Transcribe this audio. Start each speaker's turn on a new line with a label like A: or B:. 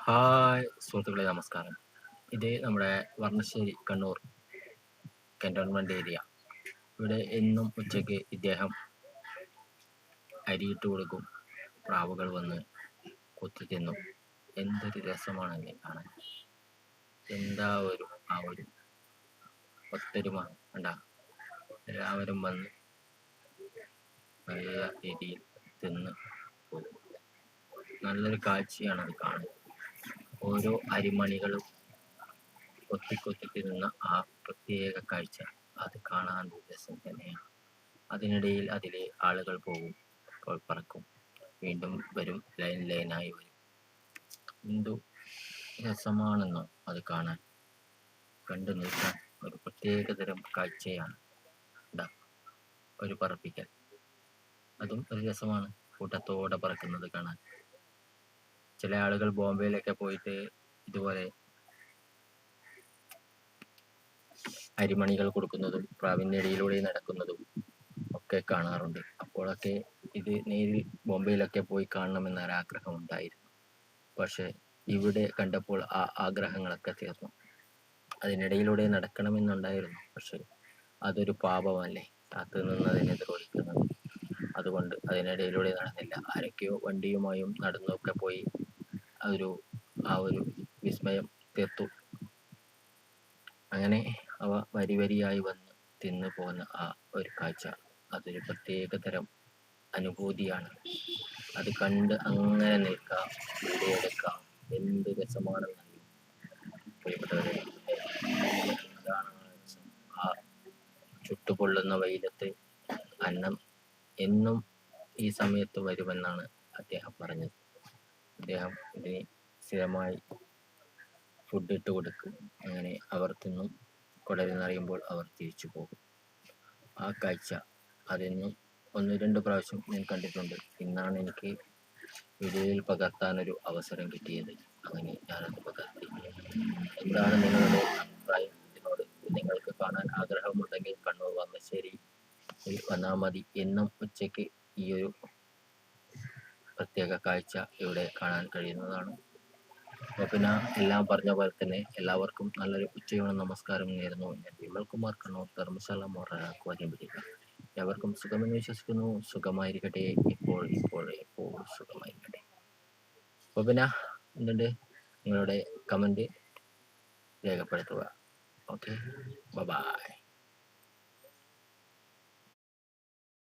A: Hi സുഹൃത്തുക്കളെ, നമസ്കാരം. ഇത് നമ്മുടെ വർണ്ണശ്ശേരി കണ്ണൂർ കൻ്റോൺമെൻറ് ഏരിയ. ഇവിടെ എന്നും ഉച്ചയ്ക്ക് ഇദ്ദേഹം അരിയിട്ട് കൊടുക്കും. പ്രാവുകൾ വന്ന് കൊത്തി തിന്നും. എന്തൊരു രസമാണല്ലേ കാണാൻ. എന്താ ഒരു ഒത്തൊരുമ കണ്ട. എല്ലാവരും വന്ന് നല്ല രീതിയിൽ തിന്ന് പോകും. നല്ലൊരു കാഴ്ചയാണ് അത് കാണാൻ. ഓരോ അരിമണികളും കൊത്തി കൊത്തി തിന്നുന്ന ആ പ്രത്യേക കാഴ്ച, അത് കാണാൻ രസം തന്നെയാണ്. അതിനിടയിൽ അതിലെ ആളുകൾ പോകും, അപ്പോൾ പറക്കും, വീണ്ടും വരും, ലൈനായി വരും. എന്തു രസമാണെന്നോ അത് കാണാൻ. കണ്ടു നിൽക്കാൻ ഒരു പ്രത്യേകതരം കാഴ്ചയാണ്. ഒരു പറപ്പിക്കൽ, അതും ഒരു രസമാണ്, കൂട്ടത്തോടെ പറക്കുന്നത് കാണാൻ. ചില ആളുകൾ ബോംബെയിലൊക്കെ പോയിട്ട് ഇതുപോലെ അരിമണികൾ കൊടുക്കുന്നതും പ്രാവിൻ്റെ ഇടയിലൂടെ നടക്കുന്നതും ഒക്കെ കാണാറുണ്ട്. അപ്പോഴൊക്കെ ഇത് നേരിൽ ബോംബെയിലൊക്കെ പോയി കാണണമെന്നൊരാഗ്രഹം ഉണ്ടായിരുന്നു. പക്ഷെ ഇവിടെ കണ്ടപ്പോൾ ആ ആഗ്രഹങ്ങളൊക്കെ തീർന്നു. അതിനിടയിലൂടെ നടക്കണമെന്നുണ്ടായിരുന്നു, പക്ഷെ അതൊരു പാപമല്ലേ, കാത്തു നിന്നതിനെ ദ്രോഹിക്കുന്നത്. അതുകൊണ്ട് അതിനിടയിലൂടെ നടന്നില്ല. ആരൊക്കെയോ വണ്ടിയുമായും നടന്നൊക്കെ പോയി ആ ഒരു വിസ്മയം തീർത്തു. അങ്ങനെ അവ വരി വരിയായി വന്ന് തിന്നു പോകുന്ന ആ ഒരു കാഴ്ച, അതൊരു പ്രത്യേക തരം അനുഭൂതിയാണ്. അത് കണ്ട് അങ്ങനെ നിൽക്കാം, വീഡിയോ എടുക്കാം. എന്ത് രസമാണെന്നറിയോ പ്രിയപ്പെട്ടവരെ. ആ ചുട്ടുപൊള്ളുന്ന വെയിലത്ത് അന്നം എന്നും ഈ സമയത്ത് വരുമെന്നാണ് അദ്ദേഹം പറഞ്ഞത്. അദ്ദേഹം ഇതിന് സ്ഥിരമായി ഫുഡ് ഇട്ട് കൊടുക്കും. അങ്ങനെ അവർ തിന്നും. കുടലെന്നറിയുമ്പോൾ അവർ തിരിച്ചു പോകും. ആ കാഴ്ച അതിന് 1-2 പ്രാവശ്യം ഞാൻ കണ്ടിട്ടുണ്ട്. ഇന്നാണ് എനിക്ക് വീഡിയോയിൽ പകർത്താനൊരു അവസരം കിട്ടിയത്. അങ്ങനെ ഞാനത് പകർത്തി. എന്താണ് നിങ്ങളുടെ അഭിപ്രായം ഇതിനോട്? നിങ്ങൾക്ക് കാണാൻ ആഗ്രഹമുണ്ടെങ്കിൽ കണ്ണൂർ വന്നശ്ശേരി വന്നാൽ മതി. എന്നും ഉച്ചയ്ക്ക് ഈ ഒരു പ്രത്യേക കാഴ്ച ഇവിടെ കാണാൻ കഴിയുന്നതാണ്. അപ്പോൾ പിന്നെ എല്ലാം പറഞ്ഞ പോലെ തന്നെ എല്ലാവർക്കും നല്ലൊരു ഉച്ചയൂണ് നമസ്കാരം നേരുന്നു. ഞാൻ വിമൽകുമാർ, കണ്ണൂർ, ധർമ്മശാല മോറാക്കുവാതിപിടിക്കുക. എവർക്കും സുഖമെന്ന് വിശ്വസിക്കുന്നു. സുഖമായിരിക്കട്ടെ. ഇപ്പോൾ സുഖമായിരിക്കട്ടെ. അപ്പോൾ പിന്നെ എന്തുണ്ട്, നിങ്ങളുടെ കമൻറ്റ് രേഖപ്പെടുത്തുക. Okay, by.